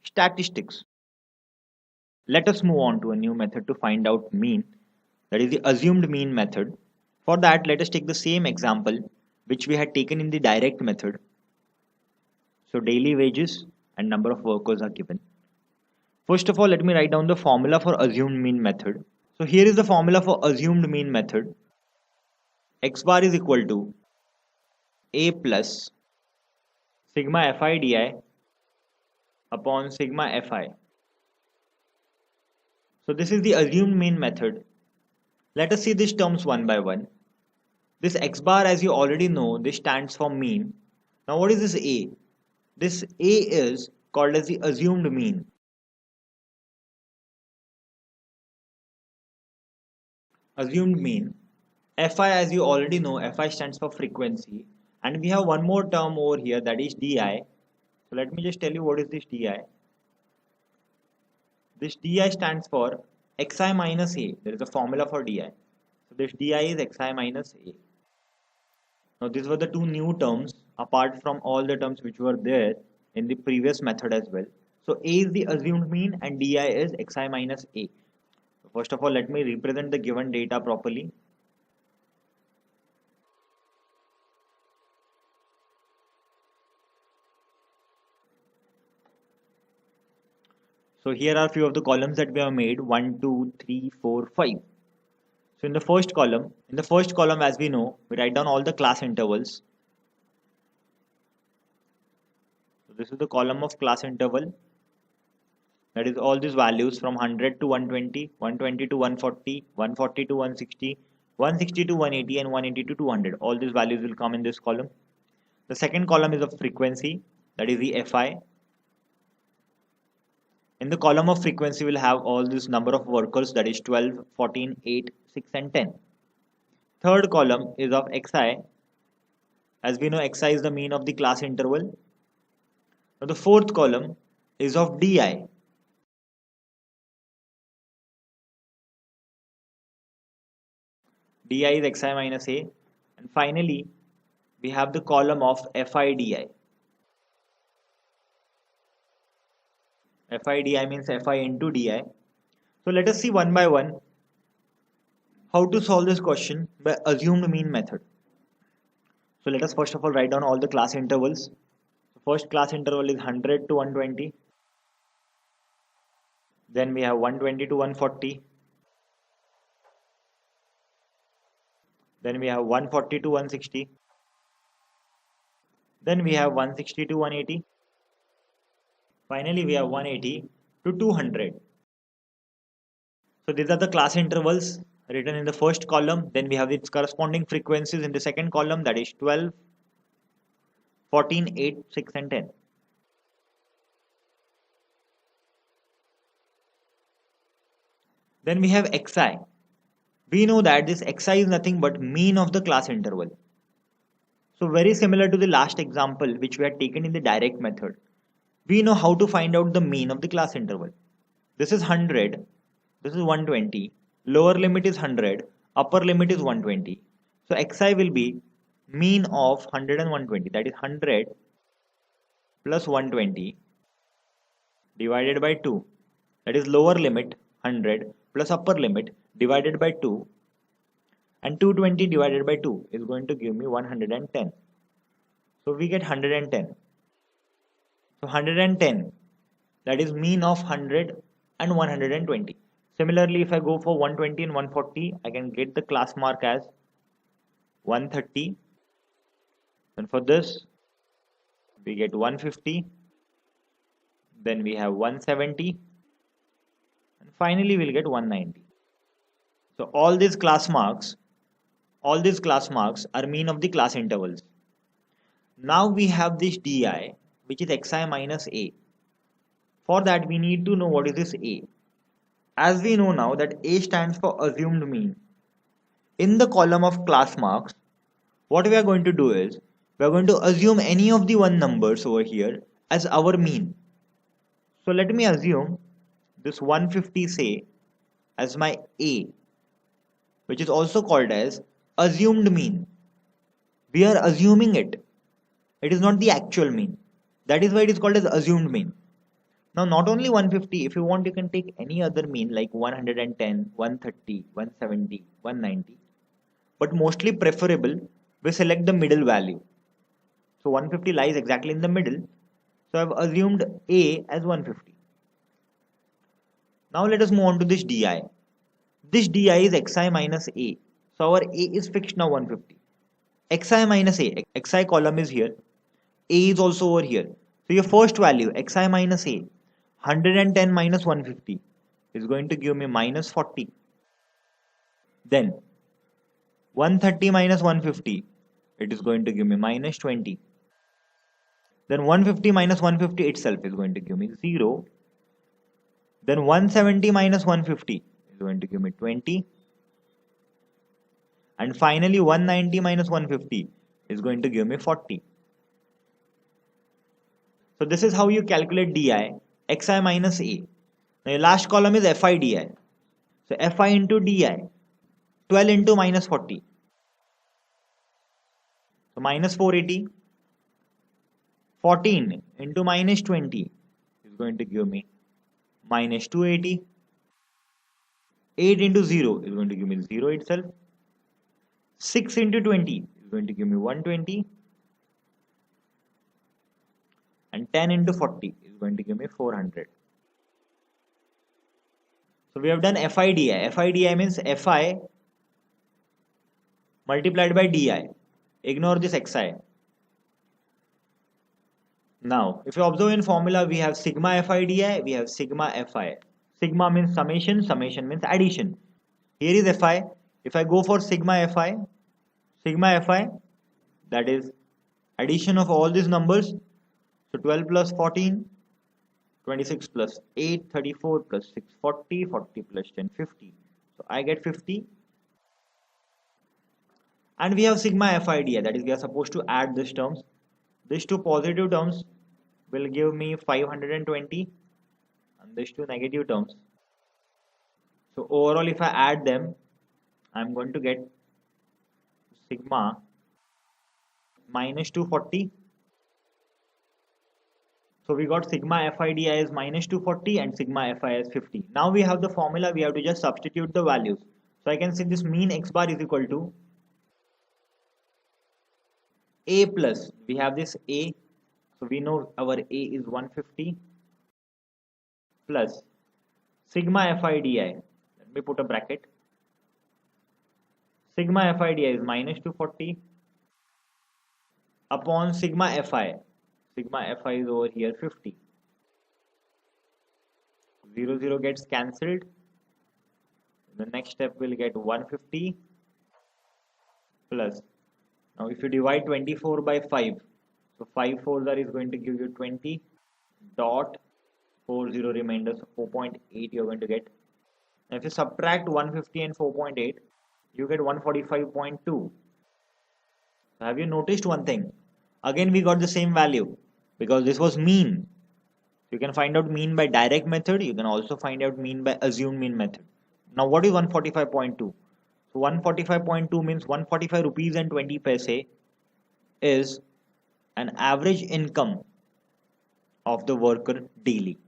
statistics. Let us move on to a new method to find out mean, that is the assumed mean method. For that, let us take the same example which we had taken in the direct method. So daily wages and number of workers are given. First of all, let me write down the formula for assumed mean method. So here is the formula for assumed mean method. X bar is equal to A plus sigma fi di upon sigma fi. So this is the assumed mean method. Let us see these terms one by one. This X bar, as you already know, this stands for mean. Now what is this A? This A is called as the assumed mean. Assumed mean. Fi, as you already know, Fi stands for frequency. And we have one more term over here, that is Di. So let me just tell you what is this Di. This Di stands for Xi minus A. There is a formula for Di. So this Di is Xi minus A. Now these were the two new terms apart from all the terms which were there in the previous method as well. So A is the assumed mean and Di is Xi minus A. So first of all, let me represent the given data properly. So here are a few of the columns that we have made: 1, 2, 3, 4, 5. So in the first column, as we know, we write down all the class intervals. So this is the column of class interval. That is all these values from 100 to 120, 120 to 140, 140 to 160, 160 to 180, and 180 to 200. All these values will come in this column. The second column is of frequency, that is the Fi. In the column of frequency, we'll have all this number of workers, that is 12, 14, 8, 6, and 10. Third column is of Xi. As we know, Xi is the mean of the class interval. Now the fourth column is of Di. Di is Xi minus A. And finally, we have the column of Fi Di. Fi Di means Fi into Di. So let us see one by one how to solve this question by assumed mean method. So let us first of all write down all the class intervals. So first class interval is 100 to 120. Then we have 120 to 140. Then we have 140 to 160. Then we have 160 to 180. Finally, we have 180 to 200. So these are the class intervals written in the first column. Then we have its corresponding frequencies in the second column, that is 12, 14, 8, 6, and 10. Then we have Xi. We know that this Xi is nothing but mean of the class interval. So very similar to the last example which we had taken in the direct method. We know how to find out the mean of the class interval. This is 100, this is 120, lower limit is 100, upper limit is 120. So Xi will be mean of 100 and 120, that is 100 plus 120 divided by 2. That is lower limit 100 plus upper limit divided by 2, and 220 divided by 2 is going to give me 110. So we get 110. So 110, that is mean of 100 and 120. Similarly, if I go for 120 and 140, I can get the class mark as 130. And for this, we get 150. Then we have 170. And finally, we'll get 190. So all these class marks are mean of the class intervals. Now we have this Di, which is Xi minus A. For that, we need to know what is this A. As we know now that A stands for assumed mean. In the column of class marks, what we are going to do is, we are going to assume any of the one numbers over here as our mean. So let me assume this 150 say as my A, which is also called as assumed mean. We are assuming it. It is not the actual mean. That is why it is called as assumed mean. Now not only 150, if you want you can take any other mean like 110, 130, 170, 190. But mostly preferable, we select the middle value. So 150 lies exactly in the middle. So I've assumed A as 150. Now let us move on to this DI. This DI is xi minus A. So our A is fixed now 150. Xi minus A. Xi column is here. A is also over here. So your first value xi minus A, 110 minus 150 is going to give me minus 40. Then 130 minus 150, it is going to give me minus 20. Then 150 minus 150 itself is going to give me 0. Then 170 minus 150 is going to give me 20. And finally 190 minus 150 is going to give me 40. So this is how you calculate DI, xi minus A. Now your last column is Fi DI. So Fi into DI, 12 into minus 40. So minus 480. 14 into minus 20 is going to give me minus 280. 8 into 0 is going to give me 0 itself. 6 into 20 is going to give me 120. And 10 into 40 is going to give me 400. So we have done FIDI. FIDI means FI multiplied by DI. Ignore this XI. Now, if you observe in formula, we have sigma FIDI, we have sigma FI. Sigma means summation, summation means addition. Here is FI. If I go for sigma FI, that is addition of all these numbers. So 12 plus 14, 26 plus 8, 34 plus 6, 40, 40 plus 10, 50. So I get 50. And we have sigma FIDI, that is we are supposed to add these terms. These two positive terms will give me 520 and these two negative terms. So overall if I add them, I am going to get sigma minus 240. So we got sigma FIDI as minus 240 and sigma FI as 50. Now we have the formula, we have to just substitute the values. So I can say this mean x bar is equal to A plus, we have this A, so we know our A is 150 plus sigma FIDI, let me put a bracket, sigma FIDI is minus 240 upon sigma FI is over here 50, 0 0 gets cancelled, the next step will get 150 plus, now if you divide 24 by 5, so 5 4s are is going to give you 20 dot 40 remainder, so 4.8 you're going to get. Now if you subtract 150 and 4.8, you get 145.2. So have you noticed one thing? Again we got the same value because this was mean. You can find out mean by direct method, you can also find out mean by assumed mean method. Now what is 145.2? So 145.2 means 145 rupees and 20 paise is an average income of the worker daily.